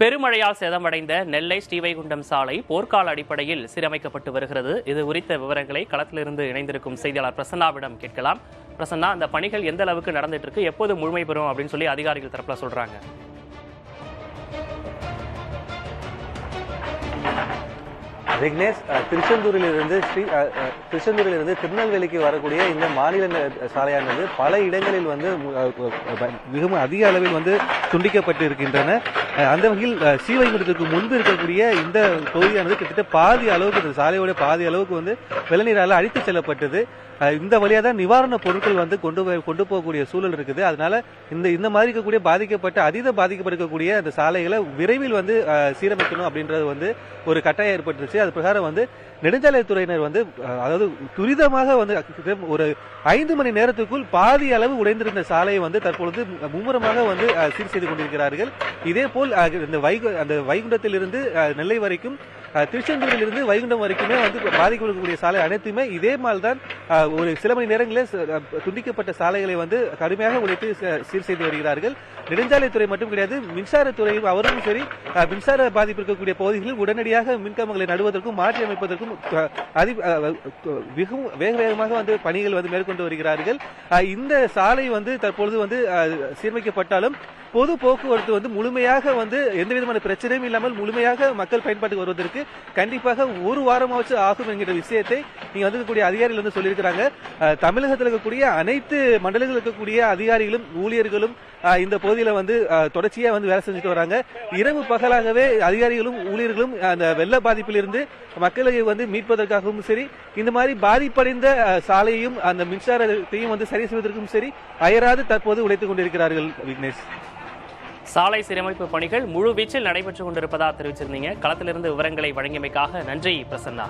பெருமழையால் சேதமடைந்த நெல்லை ஸ்ரீவைகுண்டம் சாலை போர்க்கால அடிப்படையில் சீரமைக்கப்பட்டு வருகிறது. இது குறித்த விவரங்களை களத்திலிருந்து இணைந்திருக்கும் செய்தியாளர் பிரசன்னாவிடம் கேட்கலாம். பிரசன்னா, அந்த பணிகள் எந்த அளவுக்கு நடந்துட்டு இருக்கு, எப்போது முழுமை பெறும் அப்படின்னு சொல்லி அதிகாரிகள் தரப்புல சொல்றாங்க? விக்னேஷ், திருச்செந்தூரிலிருந்து திருநெல்வேலிக்கு வரக்கூடிய இந்த மாநில சாலையானது பல இடங்களில் வந்து மிகவும் அதிக அளவில் வந்து துண்டிக்கப்பட்டு இருக்கின்றன. அந்த வகையில் ஸ்ரீவைகுண்டத்திற்கு முன்பு இருக்கக்கூடிய இந்த பகுதியானது கிட்டத்தட்ட பாதி அளவுக்கு, இந்த சாலையோட பாதி அளவுக்கு வந்து வெள்ளநீரால் அழித்து செல்லப்பட்டது. இந்த வழியா தான் நிவாரணப் பொருட்கள் வந்து கொண்டு போகக்கூடிய சூழல் இருக்குது. அதனால இந்த மாதிரி இருக்கக்கூடிய பாதிக்கப்பட்டிருக்கக்கூடிய அந்த சாலைகளை விரைவில் வந்து சீரமைக்கணும் அப்படின்றது வந்து ஒரு கட்டாயம் ஏற்பட்டுருச்சு. அது பிரகாரம் வந்து நெடுஞ்சாலைத்துறையினர் வந்து அதாவது துரிதமாக வந்து ஒரு 5 மணி நேரத்துக்குள் பாதி அளவு உடைந்திருந்த சாலையை வந்து தற்பொழுது மும்முரமாக வந்து சீர் செய்து கொண்டிருக்கிறார்கள். இதே போல் அந்த வைகுண்டத்திலிருந்து நெல்லை வரைக்கும், திருச்செந்தூரில் இருந்து வைகுண்டம் வரைக்குமே வந்து பாதிக்கப்படக்கூடிய சாலை அனைத்துமே இதே மாதிரி தான் ஒரு சில மணி நேரங்களில் துண்டிக்கப்பட்ட சாலைகளை வந்து கடுமையாக உழைத்து சீர் செய்து வருகிறார்கள். நெடுஞ்சாலைத்துறை மட்டும் கிடையாது, மின்சாரத்துறையும் அவரும் சரி, மின்சார பாதிப்பு இருக்கக்கூடிய பகுதிகளில் உடனடியாக மின்கம்பங்களை நடுவதற்கும் மாற்றி அமைப்பதற்கும் மிகவும் வேகமாக வந்து பணிகள் வந்து மேற்கொண்டு வருகிறார்கள். இந்த சாலை வந்து தற்பொழுது வந்து சீரமைக்கப்பட்டாலும் பொது போக்குவரத்து வந்து முழுமையாக வந்து எந்த விதமான பிரச்சனையும் இல்லாமல் முழுமையாக மக்கள் பயன்பாட்டுக்கு வருவதற்கு கண்டிப்பாக ஒரு வாரமாவது ஆகும் என்கிற விஷயத்தை நீங்க வந்து அதிகாரிகள் வந்து சொல்லியிருக்கிறாங்க. தமிழகத்தில் இருக்கக்கூடிய அனைத்து மண்டலங்களில் இருக்கக்கூடிய அதிகாரிகளும் ஊழியர்களும் இந்த பகுதியில வந்து தொடர்ச்சியா வந்து வேலை செஞ்சுட்டு வராங்க. இரவு பகலாகவே அதிகாரிகளும் ஊழியர்களும் அந்த வெள்ள பாதிப்பிலிருந்து மக்களை வந்து மீட்பதற்காகவும் சரி, இந்த மாதிரி பாதிப்படைந்த சாலையையும் அந்த மின்சாரத்தையும் வந்து சரி செய்வதற்கும் சரி அயராது தற்போது உழைத்துக் கொண்டிருக்கிறார்கள். விக்னேஷ், சாலை சீரமைப்பு பணிகள் முழு வீச்சில் நடைபெற்றுக் கொண்டிருப்பதாக தெரிவிச்சிருந்தீங்க. களத்திலிருந்து விவரங்களை வழங்கியமைக்காக நன்றி பிரசன்னா.